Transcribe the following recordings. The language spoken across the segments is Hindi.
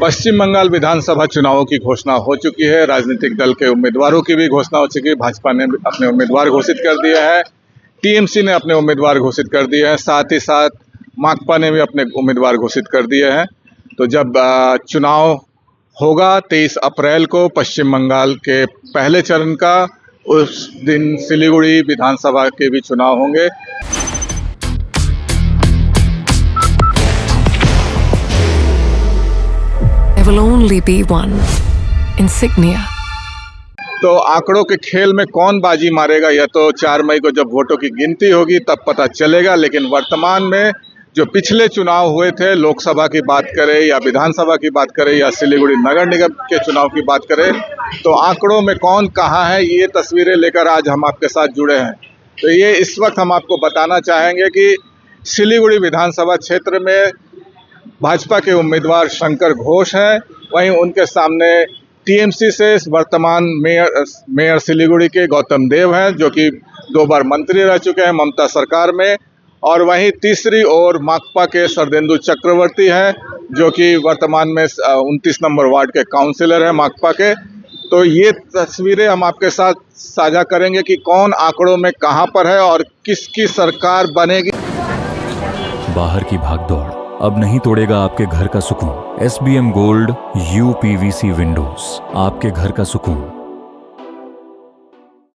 पश्चिम बंगाल विधानसभा चुनावों की घोषणा हो चुकी है। राजनीतिक दल के उम्मीदवारों की भी घोषणा हो चुकी है। भाजपा ने अपने उम्मीदवार घोषित कर दिया है, टीएमसी ने अपने उम्मीदवार घोषित कर दिए हैं, साथ ही साथ माकपा ने भी अपने उम्मीदवार घोषित कर दिए हैं। तो जब चुनाव होगा 23 अप्रैल को पश्चिम बंगाल के पहले चरण का, उस दिन सिलीगुड़ी विधानसभा के भी चुनाव होंगे। There will only be one insignia. तो आंकड़ों के खेल में कौन बाजी मारेगा यह तो 4 मई को जब वोटों की गिनती होगी तब पता चलेगा। लेकिन वर्तमान में जो पिछले चुनाव हुए थे, लोकसभा की बात करें या विधानसभा की बात करें या सिलीगुड़ी नगर निगम के चुनाव की बात करें, तो आंकड़ों में कौन कहाँ है, ये तस्वीरें लेकर आज हम आपके साथ जुड़े हैं। तो ये इस वक्त हम आपको बताना चाहेंगे कि सिलीगुड़ी विधानसभा क्षेत्र में भाजपा के उम्मीदवार शंकर घोष हैं, वहीं उनके सामने टीएमसी से वर्तमान मेयर सिलीगुड़ी के गौतम देव हैं, जो कि 2 बार मंत्री रह चुके हैं ममता सरकार में। और वहीं तीसरी ओर माकपा के सरदेंदु चक्रवर्ती हैं, जो कि वर्तमान में 29 नंबर वार्ड के काउंसिलर हैं माकपा के। तो ये तस्वीरें हम आपके साथ साझा करेंगे कि कौन आंकड़ों में कहां पर है और किसकी सरकार बनेगी। बाहर की भागदौड़ अब नहीं तोड़ेगा आपके घर का सुकून। SBM गोल्ड UPVC विंडोज, आपके घर का सुकून।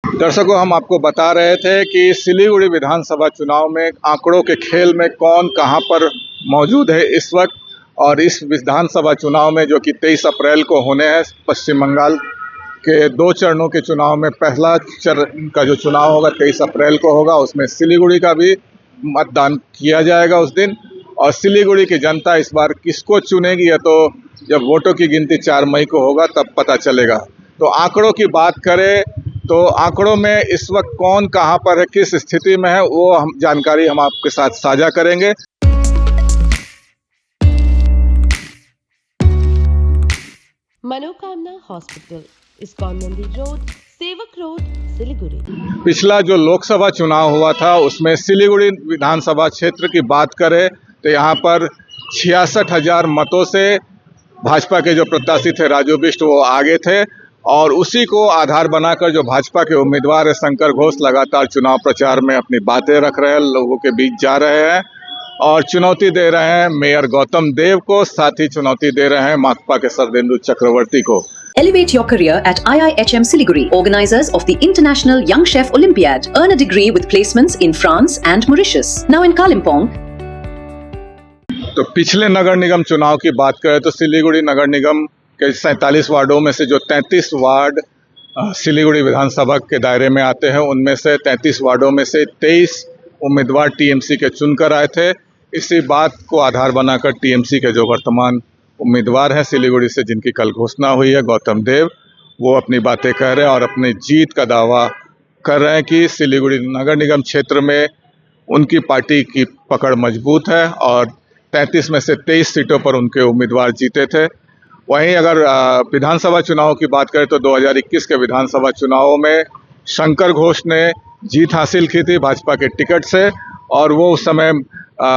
दर्शकों, हम आपको बता रहे थे कि सिलीगुड़ी विधानसभा चुनाव में आंकड़ों के खेल में कौन कहां पर मौजूद है इस वक्त। और इस विधानसभा चुनाव में जो कि 23 अप्रैल को होने हैं, पश्चिम बंगाल के 2 चरणों के चुनाव में पहला चरण का जो चुनाव होगा 23 अप्रैल को होगा, उसमें सिलीगुड़ी का भी मतदान किया जाएगा उस दिन। और सिलीगुड़ी की जनता इस बार किसको चुनेगी यह तो जब वोटों की गिनती 4 मई को होगा तब पता चलेगा। तो आंकड़ों की बात करें तो आंकड़ों में इस वक्त कौन कहां पर है, किस स्थिति में है, वो जानकारी हम आपके साथ साझा करेंगे। मनोकामना हॉस्पिटल, इस्कॉन मंदिर रोड, सेवक रोड, सिलीगुड़ी। पिछला जो लोकसभा चुनाव हुआ था उसमें सिलीगुड़ी विधानसभा क्षेत्र की बात करें तो यहाँ पर 66,000 मतों से भाजपा के जो प्रत्याशी थे राजू बिष्ट वो आगे थे। और उसी को आधार बनाकर जो भाजपा के उम्मीदवार है शंकर घोष लगातार चुनाव प्रचार में अपनी बातें रख रहे हैं, लोगों के बीच जा रहे हैं और चुनौती दे रहे हैं मेयर गौतम देव को, साथ ही चुनौती दे रहे हैं माकपा के सरदेंदु चक्रवर्ती को। Elevate your career at IIHM Siliguri, organizers of the International Young Chef Olympiad. Earn a degree with placements in France and Mauritius. Now in Kalimpong. तो पिछले नगर निगम चुनाव की बात करें तो सिलीगुड़ी नगर निगम के 47 वार्डों में से जो 33 वार्ड सिलीगुड़ी विधानसभा के दायरे में आते हैं, उनमें से 33 वार्डों में से 23 उम्मीदवार टीएमसी के चुनकर आए थे। इसी बात को आधार बनाकर टीएमसी के जो वर्तमान उम्मीदवार हैं सिलीगुड़ी से, जिनकी कल घोषणा हुई है, गौतम देव, वो अपनी बातें कह रहे हैं और अपनी जीत का दावा कर रहे हैं कि सिलीगुड़ी नगर निगम क्षेत्र में उनकी पार्टी की पकड़ मजबूत है और 33 में से 23 सीटों पर उनके उम्मीदवार जीते थे। वहीं अगर विधानसभा चुनाव की बात करें तो 2021 के विधानसभा चुनावों में शंकर घोष ने जीत हासिल की थी भाजपा के टिकट से, और वो उस समय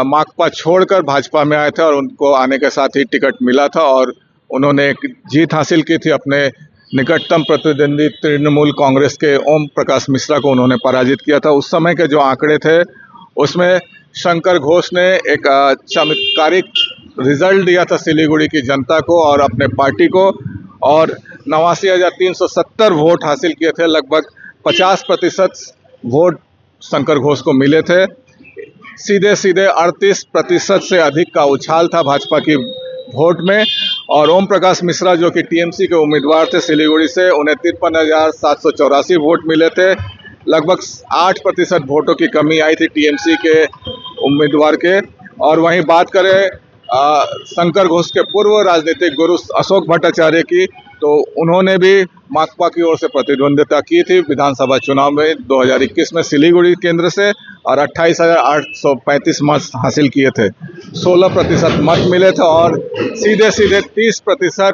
माकपा छोड़कर भाजपा में आए थे और उनको आने के साथ ही टिकट मिला था और उन्होंने एक जीत हासिल की थी। अपने निकटतम प्रतिद्वंदी तृणमूल कांग्रेस के ओम प्रकाश मिश्रा को उन्होंने पराजित किया था। उस समय के जो आंकड़े थे उसमें शंकर घोष ने एक चमत्कारिक रिजल्ट दिया था सिलीगुड़ी की जनता को और अपने पार्टी को, और 89,370 वोट हासिल किए थे। लगभग 50% वोट शंकर घोष को मिले थे। सीधे 38% से अधिक का उछाल था भाजपा की वोट में। और ओम प्रकाश मिश्रा जो कि टीएमसी के उम्मीदवार थे सिलीगुड़ी से, उन्हें 53,784 वोट मिले थे। लगभग 8% वोटों की कमी आई थी टीएमसी के उम्मीदवार के। और वहीं बात करें शंकर घोष के पूर्व राजनीतिक गुरु अशोक भट्टाचार्य की, तो उन्होंने भी माकपा की ओर से प्रतिद्वंदिता की थी विधानसभा चुनाव में 2021 में सिलीगुड़ी केंद्र से, और 28,835 मत हासिल किए थे। 16% मत मिले थे और सीधे 30%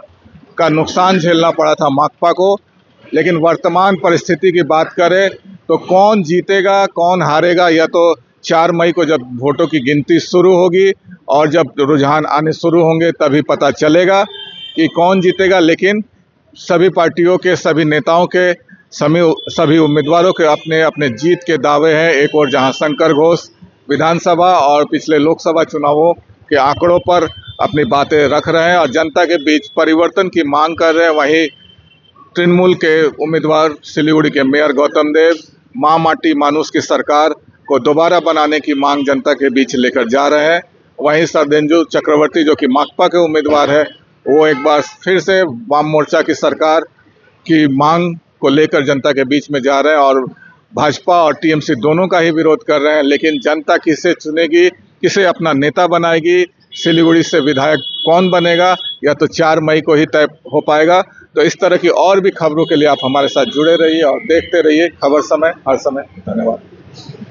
का नुकसान झेलना पड़ा था माकपा को। लेकिन वर्तमान परिस्थिति की बात करें तो कौन जीतेगा कौन हारेगा यह तो 4 मई को जब वोटों की गिनती शुरू होगी और जब रुझान आने शुरू होंगे तभी पता चलेगा। कि कौन जीतेगा, लेकिन सभी पार्टियों के, सभी नेताओं के, सभी उम्मीदवारों के अपने अपने जीत के दावे हैं। एक और जहां शंकर घोष विधानसभा और पिछले लोकसभा चुनावों के आंकड़ों पर अपनी बातें रख रहे हैं और जनता के बीच परिवर्तन की मांग कर रहे हैं, वहीं तृणमूल के उम्मीदवार सिलीगुड़ी के मेयर गौतम देव माँ माटी मानुष की सरकार को दोबारा बनाने की मांग जनता के बीच लेकर जा रहे हैं। वहीं सरदेंजु चक्रवर्ती जो कि माकपा के उम्मीदवार है, वो एक बार फिर से वाम मोर्चा की सरकार की मांग को लेकर जनता के बीच में जा रहे हैं और भाजपा और टीएमसी दोनों का ही विरोध कर रहे हैं। लेकिन जनता किसे चुनेगी, किसे अपना नेता बनाएगी, सिलीगुड़ी से विधायक कौन बनेगा, या तो 4 मई को ही तय हो पाएगा। तो इस तरह की और भी खबरों के लिए आप हमारे साथ जुड़े रहिए और देखते रहिए खबर समय हर समय। धन्यवाद।